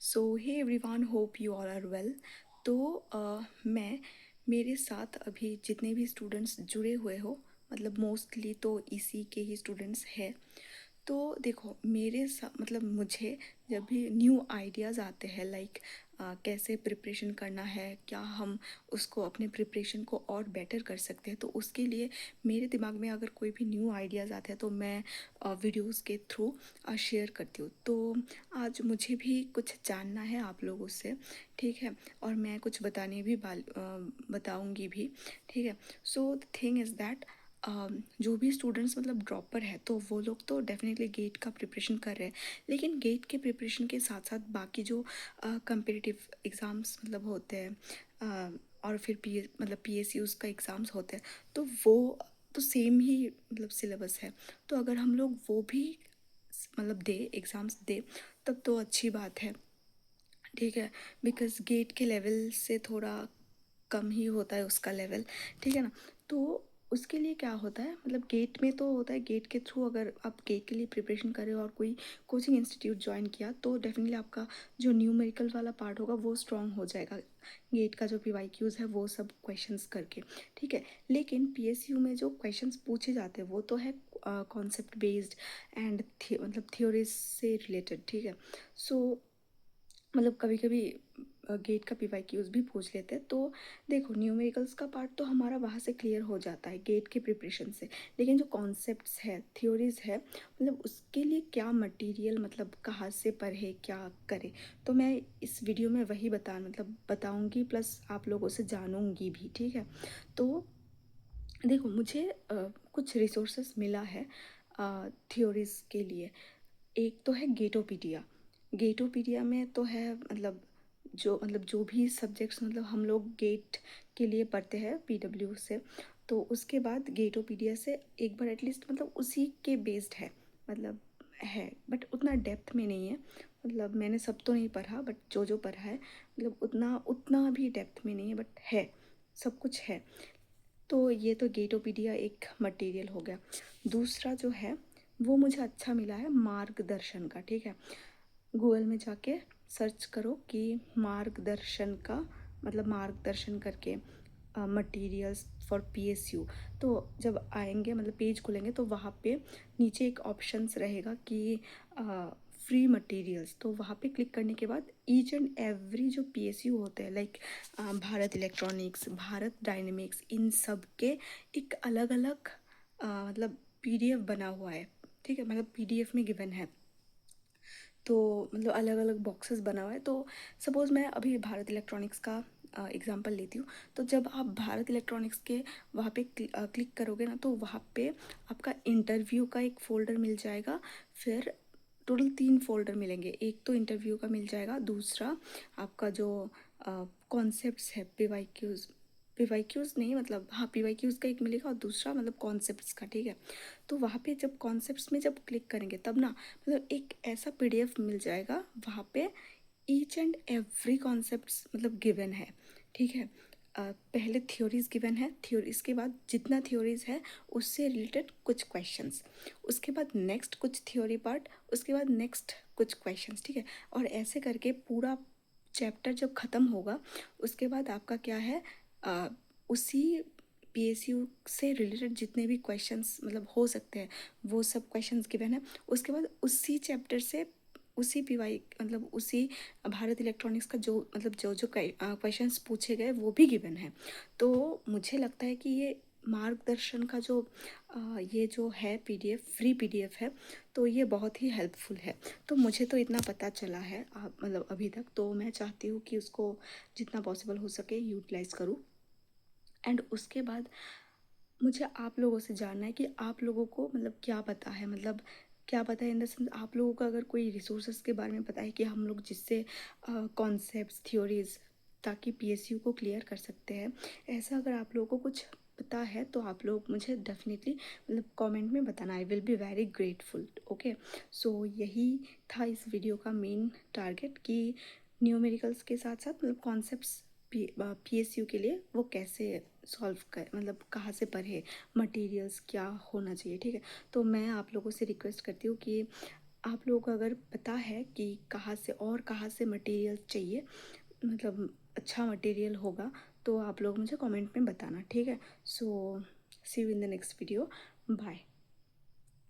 So hey everyone, hope you all are well. तो मैं मेरे साथ अभी जितने भी स्टूडेंट्स जुड़े हुए हो, मतलब मोस्टली तो इसी के ही स्टूडेंट्स हैं। तो देखो, मेरे साथ मतलब मुझे जब भी न्यू आइडियाज़ आते हैं, लाइक कैसे प्रिपरेशन करना है, क्या हम उसको अपने प्रिपरेशन को और बेटर कर सकते हैं, तो उसके लिए मेरे दिमाग में अगर कोई भी न्यू आइडियाज़ आते हैं तो मैं वीडियोस के थ्रू शेयर करती हूँ। तो आज मुझे भी कुछ जानना है आप लोगों से, ठीक है, और मैं कुछ बताने भी बताऊँगी भी, ठीक है। So the thing is that जो भी स्टूडेंट्स मतलब ड्रॉपर है तो वो लोग तो डेफिनेटली गेट का प्रिपरेशन कर रहे हैं, लेकिन गेट के प्रिपरेशन के साथ साथ बाकी जो कंपिटिटिव एग्ज़ाम्स मतलब होते हैं, और फिर पीएसयूज़ का एग्ज़ाम्स होते हैं, तो वो तो सेम ही मतलब सिलेबस है। तो अगर हम लोग वो भी मतलब दे एग्ज़ाम्स दे, तब तो अच्छी बात है, ठीक है। बिकॉज़ गेट के लेवल से थोड़ा कम ही होता है उसका लेवल, ठीक है ना। तो उसके लिए क्या होता है, मतलब गेट में तो होता है, गेट के थ्रू अगर आप गेट के लिए प्रिपरेशन करें और कोई कोचिंग इंस्टीट्यूट ज्वाइन किया तो डेफिनेटली आपका जो न्यूमेरिकल वाला पार्ट होगा वो स्ट्रांग हो जाएगा, गेट का जो पीवाईक्यूज़ है वो सब क्वेश्चंस करके, ठीक है। लेकिन पीएसयू में जो क्वेश्चंस पूछे जाते हैं वो तो है कॉन्सेप्ट बेस्ड एंड मतलब थ्योरीज से रिलेटेड, ठीक है। सो मतलब कभी कभी गेट का पीवाईक्यूज भी पूछ लेते हैं। तो देखो, न्यूमेरिकल्स का पार्ट तो हमारा वहाँ से क्लियर हो जाता है गेट के प्रिपरेशन से, लेकिन जो कॉन्सेप्ट्स है, थ्योरीज है, मतलब उसके लिए क्या मटेरियल, मतलब कहाँ से पढ़े, क्या करे, तो मैं इस वीडियो में वही बताऊँगी, प्लस आप लोगों से जानूँगी भी, ठीक है। तो देखो, मुझे कुछ रिसोर्सेस मिला है थ्योरीज के लिए। एक तो है गेटोपीडिया। गेटोपीडिया में तो है जो भी सब्जेक्ट्स मतलब हम लोग गेट के लिए पढ़ते हैं पीडब्ल्यू से, तो उसके बाद गेटोपीडिया से एक बार एटलीस्ट मतलब उसी के बेस्ड है, मतलब है, बट उतना डेप्थ में नहीं है। मतलब मैंने सब तो नहीं पढ़ा, बट जो पढ़ा है मतलब उतना उतना भी डेप्थ में नहीं है, बट है, सब कुछ है। तो ये तो गेटोपीडिया एक मटेरियल हो गया। दूसरा जो है वो मुझे अच्छा मिला है मार्गदर्शन का, ठीक है। गूगल में जाके सर्च करो कि मार्गदर्शन का मतलब मार्गदर्शन करके मटेरियल्स फॉर पीएसयू। तो जब आएंगे मतलब पेज खुलेंगे तो वहाँ पे नीचे एक ऑप्शंस रहेगा कि फ्री मटेरियल्स, तो वहाँ पे क्लिक करने के बाद ईच एंड एवरी जो पीएसयू होते हैं, like Bharat electronics, Bharat dynamics, इन सब के एक अलग अलग मतलब पीडीएफ बना हुआ है, ठीक है, मतलब पीडीएफ में गिवन है। तो मतलब अलग अलग बॉक्सेस बना हुआ है। तो सपोज़ मैं अभी भारत इलेक्ट्रॉनिक्स का एग्जांपल लेती हूँ। तो जब आप भारत इलेक्ट्रॉनिक्स के वहाँ पे क्लिक करोगे ना, तो वहाँ पे आपका इंटरव्यू का एक फ़ोल्डर मिल जाएगा। फिर टोटल 3 फ़ोल्डर मिलेंगे। एक तो इंटरव्यू का मिल जाएगा, दूसरा आपका जो कॉन्सेप्ट्स है, पीवाईक्यूज़ नहीं, मतलब हाँ, पीवाईक्यूज़ का एक मिलेगा, और दूसरा मतलब कॉन्सेप्ट्स का, ठीक है। तो वहाँ पे जब कॉन्सेप्ट्स में जब क्लिक करेंगे तब ना मतलब एक ऐसा पीडीएफ मिल जाएगा, वहाँ पे ईच एंड एवरी कॉन्सेप्ट्स मतलब गिवन है, ठीक है। पहले थ्योरीज गिवन है, थ्योरीज के बाद जितना थ्योरीज है उससे रिलेटेड कुछ क्वेश्चंस, उसके बाद नेक्स्ट कुछ थ्योरी पार्ट, उसके बाद नेक्स्ट कुछ क्वेश्चंस, ठीक है। और ऐसे करके पूरा चैप्टर जब ख़त्म होगा उसके बाद आपका क्या है, उसी पीएसयू से रिलेटेड जितने भी क्वेश्चंस मतलब हो सकते हैं वो सब क्वेश्चंस गिवन है। उसके बाद उसी चैप्टर से उसी पीवाई मतलब उसी भारत इलेक्ट्रॉनिक्स का जो मतलब जो क्वेश्चंस पूछे गए वो भी गिवन है। तो मुझे लगता है कि ये मार्गदर्शन का जो ये जो है पीडीएफ, फ्री पीडीएफ है, तो ये बहुत ही हेल्पफुल है। तो मुझे तो इतना पता चला है मतलब अभी तक, तो मैं चाहती हूँ कि उसको जितना पॉसिबल हो सके यूटिलाइज़ करूँ। एंड उसके बाद मुझे आप लोगों से जानना है कि आप लोगों को मतलब क्या पता है, मतलब क्या पता है इन द सेंस आप लोगों को अगर कोई रिसोर्सेज के बारे में पता है कि हम लोग जिससे कॉन्सेप्ट्स, थ्योरीज, ताकि पीएसयू को क्लियर कर सकते हैं, ऐसा अगर आप लोगों को कुछ पता है तो आप लोग मुझे डेफिनेटली मतलब कमेंट में बताना, I will be very grateful, okay. So यही था इस वीडियो का मेन टारगेट कि न्यूमेरिकल्स के साथ साथ मतलब कॉन्सेप्ट्स पीएसयू के लिए वो कैसे सॉल्व कर, मतलब कहाँ से पढ़े, मटेरियल्स क्या होना चाहिए, ठीक है। तो मैं आप लोगों से रिक्वेस्ट करती हूँ कि आप लोगों को अगर पता है कि कहाँ से मटेरियल चाहिए, मतलब अच्छा मटेरियल होगा, तो आप लोग मुझे कमेंट में बताना, ठीक है। So see you in the next video, bye.